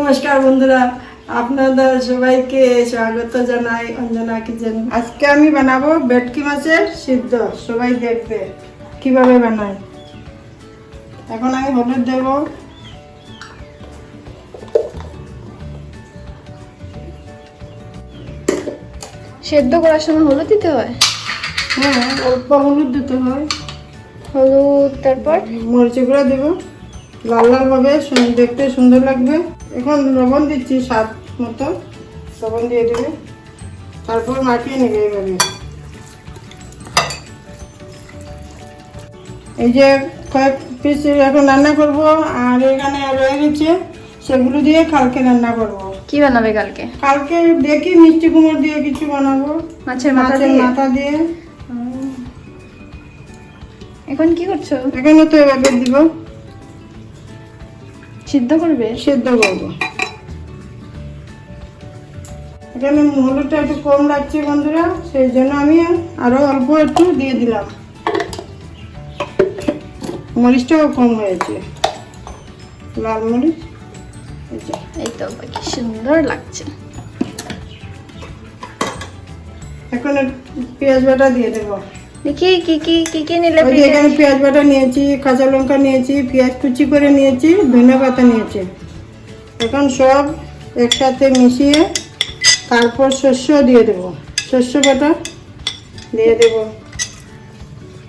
নমস্কার বন্ধুরা, আপনাদের সবাইকে স্বাগত জানাই অঞ্জনা কিচেন। আজকে আমি বানাবো ভেটকি মাছের সিদ্ধ। সবাই দেখবে কিভাবে বানাই। এখন আমি হলুদ দেব, সেদ্ধ করার সময় হলুদ দিতে হয়? হ্যাঁ, অল্প হলুদ দিতে হয়। হলুদ, তারপর মরিচ গুঁড়া দেবো, লাল লাল ভাবে দেখতে সুন্দর লাগবে। এখন লবণ দিচ্ছি স্বাদ মতো, লবণ দিয়ে দেবে, তারপর মাখিয়ে নেবে এইভাবে। এই যে কয়েক পিস এখন রান্না করব, আর এখানে রয়ে গেছে, সেগুলো দিয়ে কালকে রান্না করব। কি বানাবে কালকে? কালকে দেখি মিষ্টি কুমড় দিয়ে কিছু বানাবো, মাছের মাথা দিয়ে। এখন কি করছো? এখানে তো এভাবে দিব, সিদ্ধ করবে? সেদ্ধ করবো। এখানে হলুদটা একটু কম লাগছে বন্ধুরা, সেই জন্য আমি আরো অল্প একটু দিয়ে দিলাম। মরিচটাও কম হয়েছে, লাল মরিচ। এই তো কি সুন্দর লাগছে। এখন পেঁয়াজ বাটা দিয়ে দেবো। দেখি কি কি কি কি নিলে? এখানে পেঁয়াজ বাটা নিয়েছি, কাঁচা লঙ্কা নিয়েছি, পেঁয়াজ কুচি করে নিয়েছি, ধনে পাতা নিয়েছি। এখন সব একসাথে মিশিয়ে তারপর শস্য দিয়ে দেবো, শস্য বাটা দিয়ে দেবো।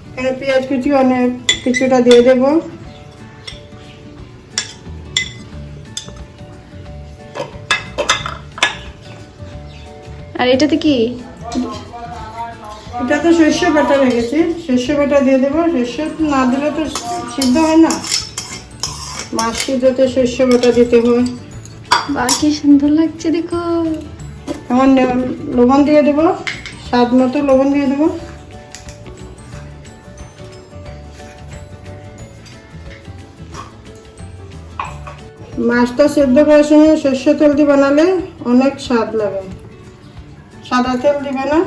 এখানে পেঁয়াজ কুচি অনেক কিছুটা দিয়ে দেবো। আর এটাতে কি? এটা তো শস্য বাটা রেখেছি, শস্য বাটা দিয়ে দেবো। শস্য না দিলে তো সিদ্ধ হয় না, মাছ সিদ্ধতে শস্য বাটা দিতে হয়। বাহ, কি সুন্দর লাগছে দেখো। এখন লবণ দিয়ে দেবো, স্বাদ মতো লবণ দিয়ে দেবো। মাছটা সেদ্ধ করার সময় সর্ষে তেল দিয়ে বানালে অনেক স্বাদ লাগে। সাদা তেল দিবে না,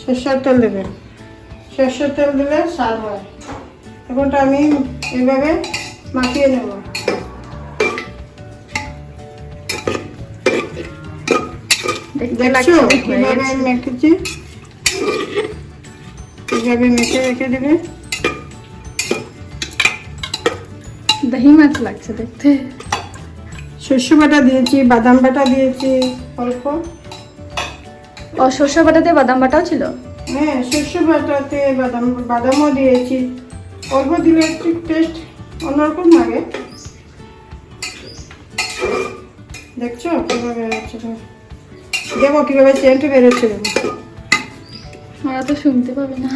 সর্ষের তেল দেবে। সর্ষের তেল দিলে স্বাদ হয়। এখনটা আমি এইভাবে মাখিয়ে নেব। দেখছো কিভাবে মেখেছি? এইভাবে মেখে রেখে দেবে। দহি মাছ লাগছে দেখতে। শস্য বাটা দিয়েছি, বাদাম বাটা দিয়েছি অল্প। ও, সর্ষে বাটাতে বাদাম বাটাও ছিল? হ্যাঁ, শস্য বাটাতে বাদামও দিয়েছি। অল্প দিলে একটু টেস্ট অন্যরকম লাগে। দেখছো কিভাবে বেরোচ্ছে? দেখো কিভাবে সেন্ট বেরোচ্ছে। ওরা তো শুনতে পাবে না।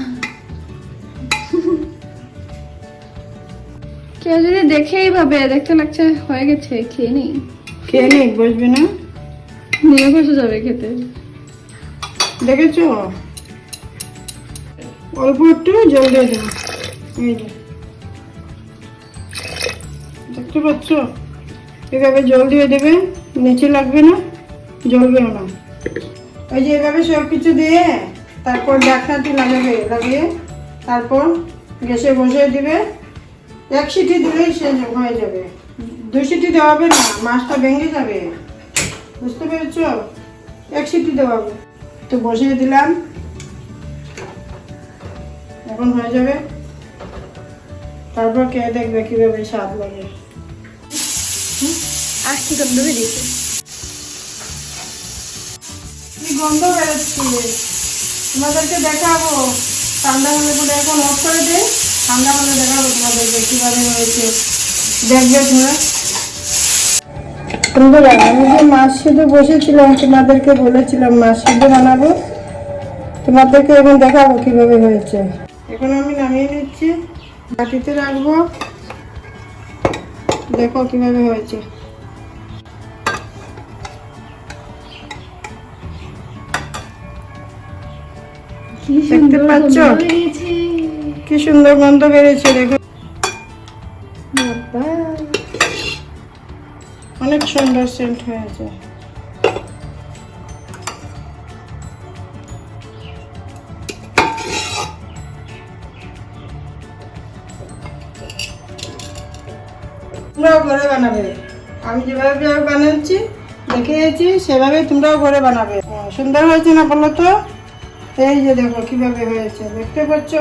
কেউ যদি দেখে এইভাবে, দেখতে লাগছে হয়ে গেছে, খেয়ে নেই। খেয়ে নেই, বসবে না, নিয়ে বসে যাবে খেতে। দেখেছো? অল্প একটু জল দিয়ে দেবো। এই যে দেখতে পাচ্ছ, এভাবে জল দিয়ে দেবে, নিচে লাগবে না, জ্বলবেও না। ওই যে এভাবে সব কিছু দিয়ে তারপর ঢাকনাটি লাগিয়ে তারপর গ্যাসে বসিয়ে দিবে। এক সিটি দিলেই সে হয়ে যাবে। 2 সিটি দেওয়া হবে না, মাছটা ভেঙে যাবে। বুঝতে পেরেছ? 1 সিটি দেওয়া হবে। তো বসিয়ে দিলাম, এখন হয়ে যাবে। তারপর কে দেখবে কিভাবে স্বাদ লাগে। আর কি গন্ধ বেরিয়েছে? কি গন্ধ বেরোচ্ছে, তোমাদেরকে দেখাবো। ঠান্ডা হলে পরে এখন অফ করে দেয়, ঠান্ডা হলে দেখাবো তোমাদেরকে কিভাবে হয়েছে। দেখবে তোমরা। আমি যে মাছ সিদ্ধ বসেছিলাম, তোমাদেরকে বলেছিলাম মাছ সিদ্ধ বানাবো, তোমাদেরকে এখন দেখাবো কিভাবে হয়েছে। এখন আমি নামিয়ে নিচ্ছি, বাটিতে রাখবো। দেখো কিভাবে হয়েছে। দেখতে পাচ্ছ কি সুন্দর গন্ধ বেরিয়েছে? দেখো, অনেক সুন্দর সেন্ট হয়েছে। তোমরাও ঘরে বানাবে। আমি যেভাবে বানাচ্ছি দেখিয়েছি সেভাবে তোমরাও করে বানাবে। সুন্দর হয়েছে না বলো তো? এই যে দেখো কিভাবে হয়েছে, দেখতে পাচ্ছ?